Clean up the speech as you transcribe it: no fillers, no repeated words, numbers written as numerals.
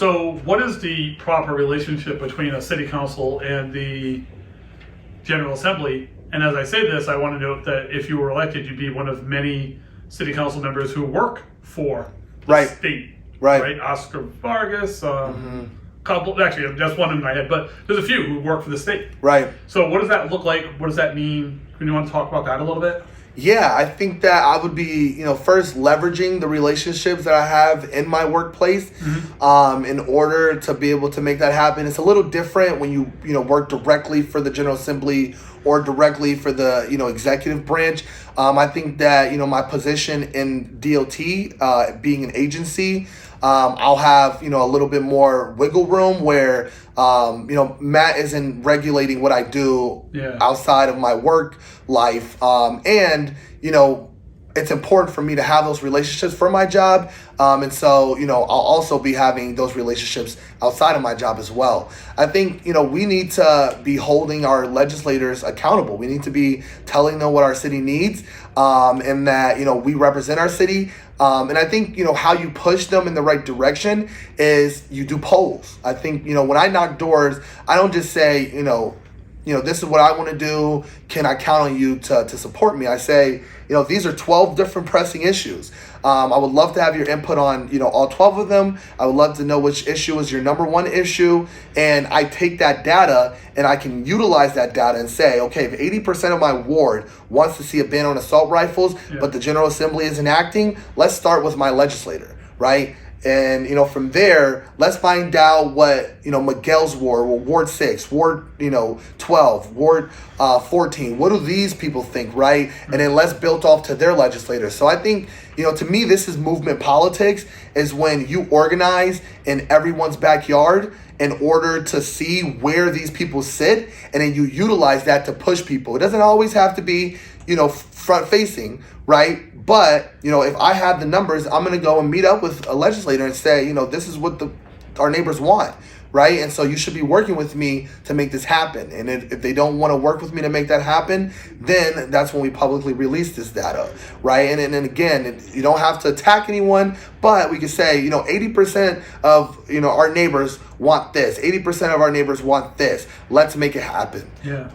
So what is the proper relationship between a city council and the General Assembly? And as I say this, I want to note that if you were elected, you'd be one of many city council members who work for the state. Right. Oscar Vargas, couple, actually, that's one in my head, but there's a few who work for the state. Right. So what does that look like? What does that mean? Do you want to talk about that a little bit? Yeah, I think that I would be, first leveraging the relationships that I have in my workplace in order to be able to make that happen. It's a little different when you work directly for the General Assembly or directly for the, executive branch. I think that, my position in DOT, being an agency, I'll have, a little bit more wiggle room where, Matt isn't regulating what I do outside of my work life. And, it's important for me to have those relationships for my job. And so, I'll also be having those relationships outside of my job as well. I think, we need to be holding our legislators accountable. We need to be telling them what our city needs, and that, we represent our city. And I think, how you push them in the right direction is you do polls. I think, when I knock doors, I don't just say, this is what I want to do. Can I count on you to support me? I say, these are 12 different pressing issues. I would love to have your input on, all 12 of them. I would love to know which issue is your number one issue. And I take that data and I can utilize that data and say, okay, if 80% of my ward wants to see a ban on assault rifles, but the General Assembly isn't acting, let's start with my legislator, right? And, from there, let's find out what, Miguel's Ward 6, Ward, 12, Ward 14, what do these people think, right? And then let's build off to their legislators. So I think, to me, this is movement politics, is when you organize in everyone's backyard in order to see where these people sit, and then you utilize that to push people. It doesn't always have to be, front facing, right? But, if I have the numbers, I'm going to go and meet up with a legislator and say, this is what our neighbors want, right? And so you should be working with me to make this happen. And if they don't want to work with me to make that happen, then that's when we publicly release this data, right? And again, you don't have to attack anyone, but we can say, 80% of, our neighbors want this. 80% of our neighbors want this. Let's make it happen. Yeah.